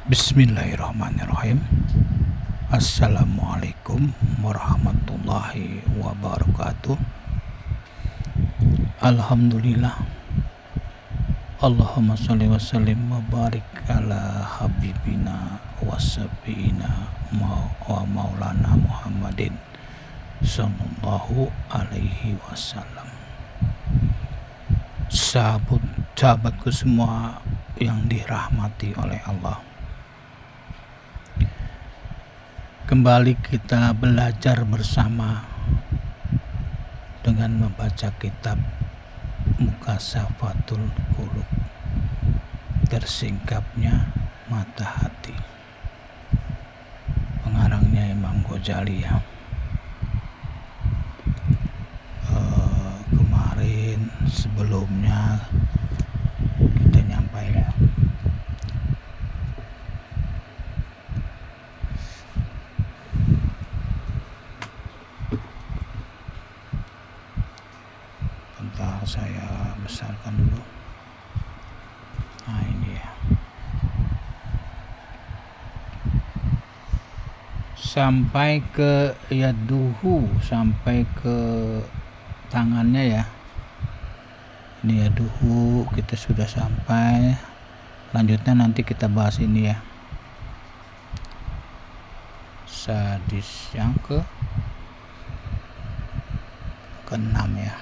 Bismillahirrahmanirrahim. Assalamualaikum warahmatullahi wabarakatuh. Alhamdulillah. Allahumma sholli wa sallim wa barik ala habibina wa sabiina wa maulana Muhammadin sallallahu alaihi wasallam. Sahabatku semua yang dirahmati oleh Allah, kembali kita belajar bersama dengan membaca kitab Mukasafatul Qulub, tersingkapnya mata hati, pengarangnya Imam Ghazali ya. Kemarin sebelumnya kita nyampai ya saya besarkan dulu. Nah ini ya, sampai ke yaduhu, sampai ke tangannya ya. Ini yaduhu kita sudah sampai. Lanjutnya nanti kita bahas ini ya, sadis yang ke-6 ya.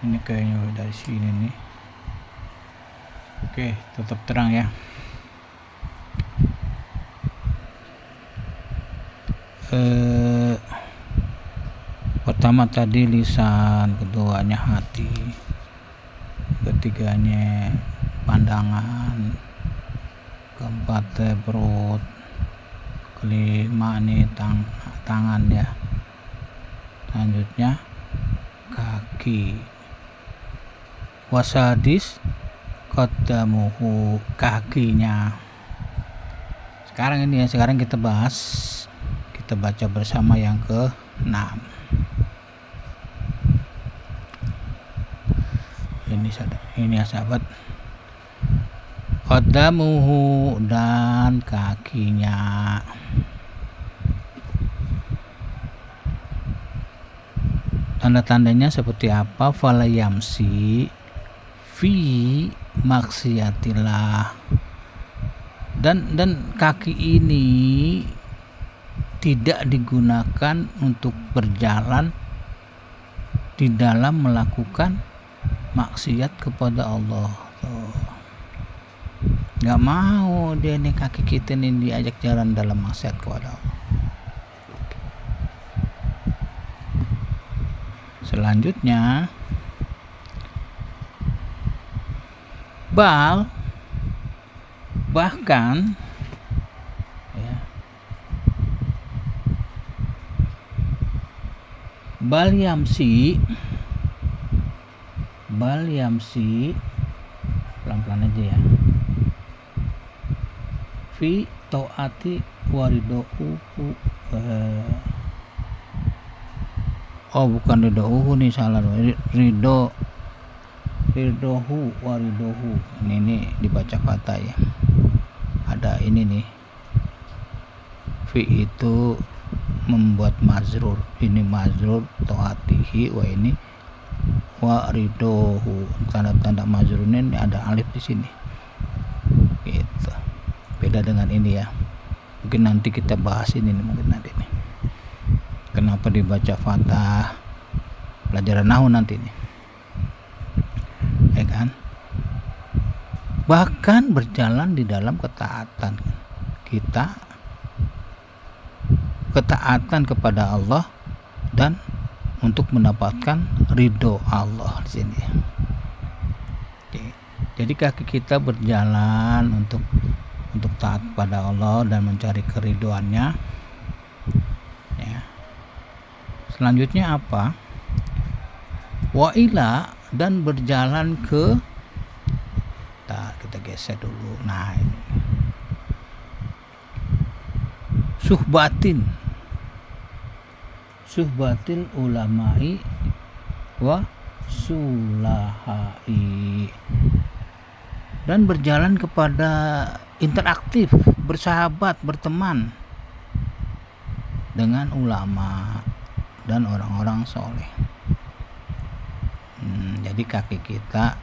Ini kayaknya dari sini nih. Oke, tetap terang ya. Pertama tadi lisan, keduanya hati, ketiganya pandangan, keempat perut, kelima nih tangan ya. Selanjutnya kaki, wasadis qaddamuhu, kakinya. Sekarang ini ya, sekarang kita bahas, kita baca bersama yang ke-6. Ini ya sahabat, qaddamuhu, dan kakinya. Tanda-tandanya seperti apa? Falayamsi fi maksiatillah, dan kaki ini tidak digunakan untuk berjalan di dalam melakukan maksiat kepada Allah. Nggak mau dia nih, kaki kita nih diajak jalan dalam maksiat kepada Allah. Selanjutnya bahkan ya, bal yamsi pelan-pelan aja ya, fi taati waridohu, bukan ridhohu nih, salah, ridohu waridohu. Ini dibaca kata ya, ada ini nih, fi itu membuat mazrur, ini mazrur taatihi, wa ini waridohu, tanda-tanda mazrur ini ada alif di sini gitu. Beda dengan ini ya, mungkin nanti kita bahas ini nih, mungkin nanti nih kenapa dibaca fathah, pelajaran nahwu nanti nih ya kan. Bahkan berjalan di dalam ketaatan kita, ketaatan kepada Allah dan untuk mendapatkan ridho Allah di sini. Oke. Jadi kaki kita berjalan untuk taat pada Allah dan mencari keridhoannya ya. Selanjutnya apa? Wa ila, dan berjalan ke, kita geser dulu. Nah ini suhbatin, suhbatil ulama'i wa sulahai, dan berjalan kepada interaktif, bersahabat, berteman dengan ulama dan orang-orang soleh. Jadi kaki kita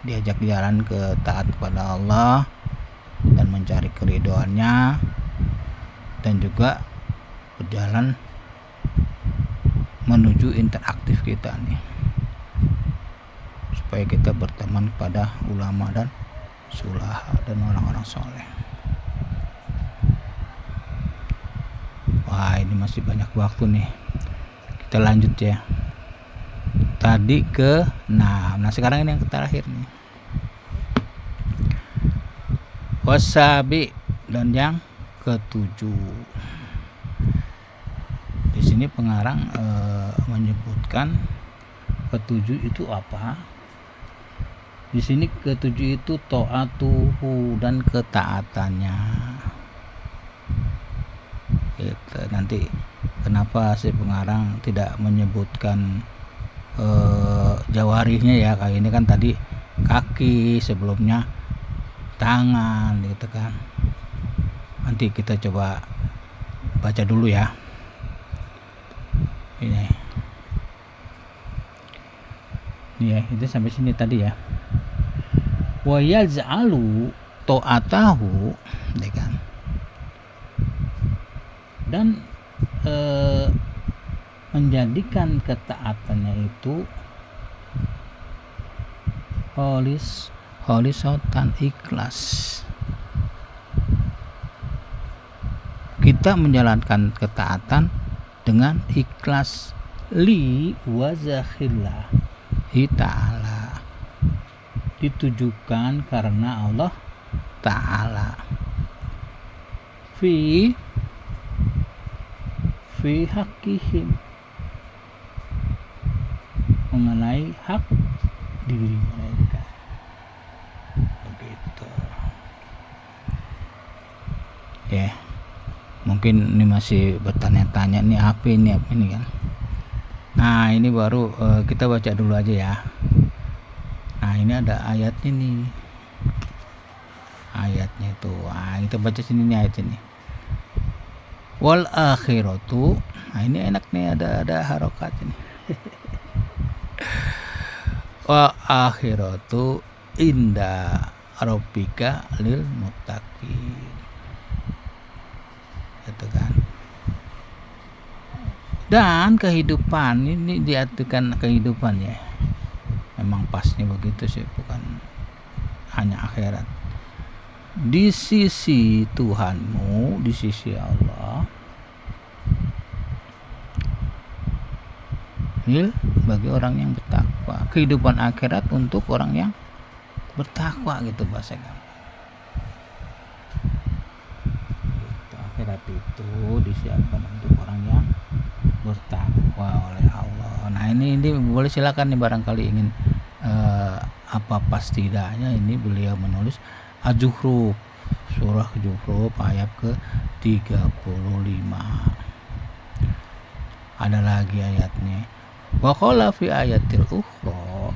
diajak jalan ke taat kepada Allah dan mencari keridhoannya, dan juga berjalan menuju interaktif kita nih, supaya kita berteman kepada ulama dan sulaha dan orang-orang soleh. Wah, ini masih banyak waktu nih, kita lanjut ya. Tadi ke 6. Nah sekarang ini yang terakhir nih, wasabi, dan yang ke-7. Di sini pengarang menyebutkan ke-7 itu apa? Di sini ke-7 itu ta'atuhu, dan ketaatannya. Gitu. Nanti kenapa si pengarang tidak menyebutkan jawarihnya ya, kayak ini kan tadi kaki, sebelumnya tangan gitu kan. Nanti kita coba baca dulu ya. Ini ya, itu sampai sini tadi ya. Wa yaz'alu ta'atahu, ya kan. Dan menjadikan ketaatannya itu kholisotan, ikhlas. Kita menjalankan ketaatan dengan ikhlas, li wazahillahi ta'ala, ditujukan karena Allah Ta'ala, fi hakihim, mengenai hak diri mereka. Begitu ya. Mungkin ini masih bertanya-tanya, nih apa ini kan. Nah ini baru kita baca dulu aja ya. Nah ini ada ayatnya nih, ayatnya itu. Nah, kita baca sini nih ayat ini. Wal akhiratu. Nah ini enak nih, ada harokat ini. Wa akhiratu inda rabbika lil muttaqin, gitu kan. Dan kehidupan ini diartikan kehidupan ya, memang pasnya begitu sih, bukan hanya akhirat. Di sisi Tuhanmu, di sisi Allah, bagi orang yang bertakwa. Kehidupan akhirat untuk orang yang bertakwa, gitu bahasa gampang. Akhirat itu disiapkan untuk orang yang bertakwa oleh Allah. Nah ini boleh silakan nih, barangkali ingin apa pas tidaknya, ini beliau menulis Az-Zukhruf, surah Zukhruf ayat ke-35. Ada lagi ayatnya, wa qala fi ayatil ukhra,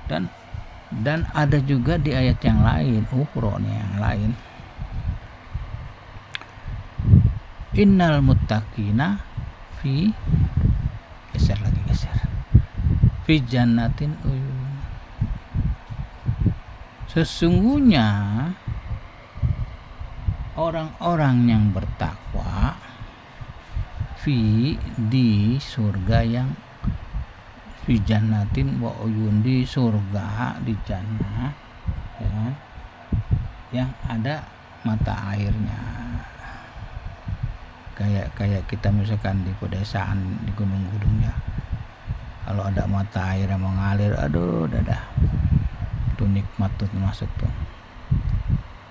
dan ada juga di ayat yang lain, ukhra nih yang lain, innal muttaqina fi fi jannatin uyun, sesungguhnya orang-orang yang bertakwa fi, di surga yang, fi jannatin wa uyun, di surga, di jannah ya, yang ada mata airnya. Kayak kita misalkan di pedesaan, di gunung-gunung ya, kalau ada mata air yang mengalir, aduh dadah, tuh nikmat tuh masuk tuh,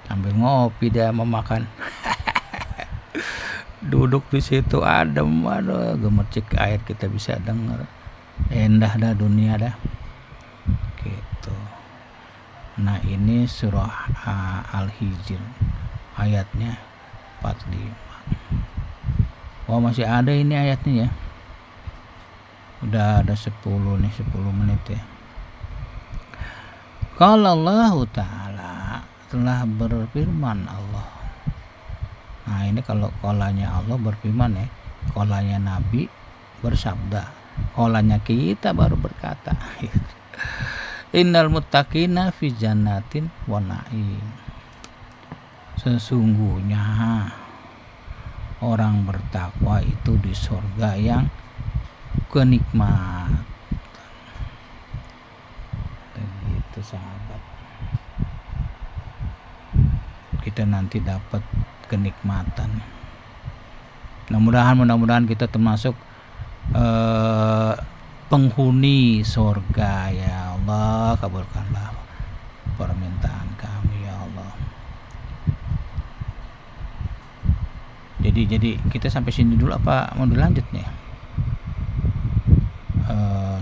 sambil ngopi dia memakan. Duduk di situ adem, aduh gemercik air, kita bisa dengar, endah dah dunia dah gitu. Nah ini surah Al-Hijr ayatnya 45. Oh, masih ada ini ayatnya ya. Udah ada 10 nih, 10 menit ya. Qala Allah Ta'ala, telah berfirman Allah. Nah, ini kalau kolanya Allah berfirman ya, kolanya Nabi bersabda, kolanya kita baru berkata. Innal muttaqina fi jannatin wa na'im. Sesungguhnya orang bertakwa itu di surga yang kenikmatan. Begitu sahabat, kita nanti dapat kenikmatan. Mudah-mudahan kita termasuk penghuni surga ya Allah. Kabulkanlah permintaan kami ya Allah. Jadi kita sampai sini dulu apa mau dilanjut nih?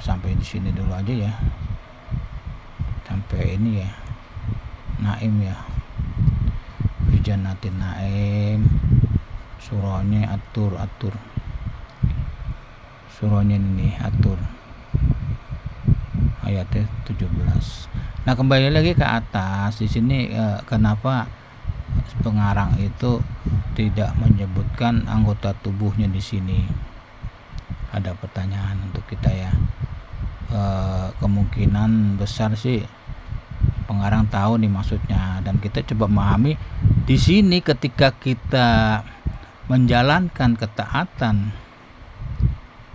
Sampai di sini dulu aja ya. Sampai ini ya, Naim ya, Jannatin Naim. Surahnya atur surahnya ini atur ayatnya 17. Nah, kembali lagi ke atas di sini, kenapa pengarang itu tidak menyebutkan anggota tubuhnya di sini? Ada pertanyaan untuk kita ya. Kemungkinan besar sih pengarang tahu nih maksudnya, dan kita coba memahami di sini ketika kita menjalankan ketaatan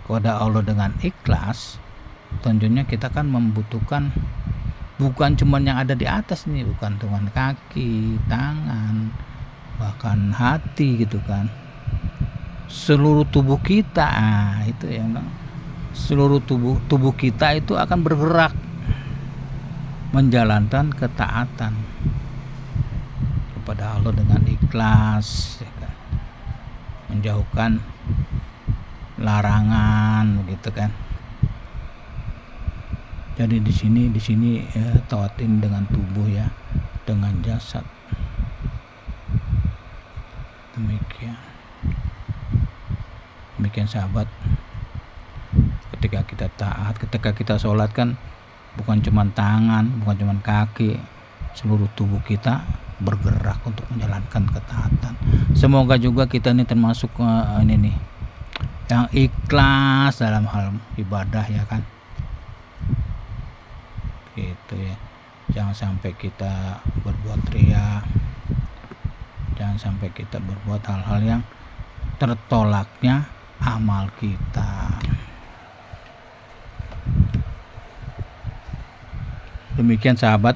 kepada Allah dengan ikhlas, tentunya kita kan membutuhkan bukan cuma yang ada di atas nih, bukan cuma kaki, tangan, bahkan hati gitu kan, seluruh tubuh kita. Itu yang seluruh tubuh kita itu akan bergerak menjalankan ketaatan kepada Allah dengan ikhlas, ya kan? Menjauhkan larangan begitu kan. Jadi di sini taatin dengan tubuh ya, dengan jasad. Demikian sahabat, ketika kita taat, ketika kita sholat kan bukan cuma tangan, bukan cuma kaki, seluruh tubuh kita bergerak untuk menjalankan ketaatan. Semoga juga kita ini termasuk ini nih yang ikhlas dalam hal ibadah ya kan, gitu ya. Jangan sampai kita berbuat riya, jangan sampai kita berbuat hal-hal yang tertolaknya amal kita. Demikian sahabat,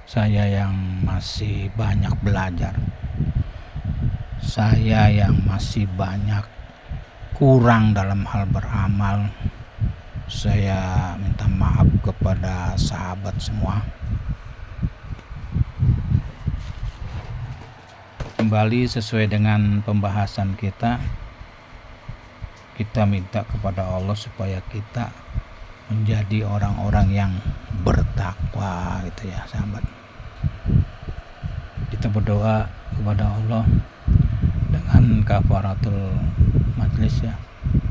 saya yang masih banyak belajar, saya yang masih banyak kurang dalam hal beramal, saya minta maaf kepada sahabat semua. Kembali sesuai dengan pembahasan kita minta kepada Allah supaya kita menjadi orang-orang yang bertakwa gitu ya sahabat. Kita berdoa kepada Allah dengan kafaratul majlis ya.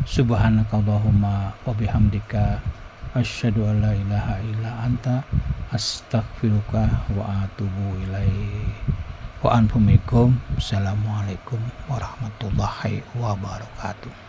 Subhanakallahumma wa bihamdika asyhadu an la ilaha illa anta astaghfiruka wa atubu ilaik. Wa anfumikum. Assalamualaikum warahmatullahi wabarakatuh.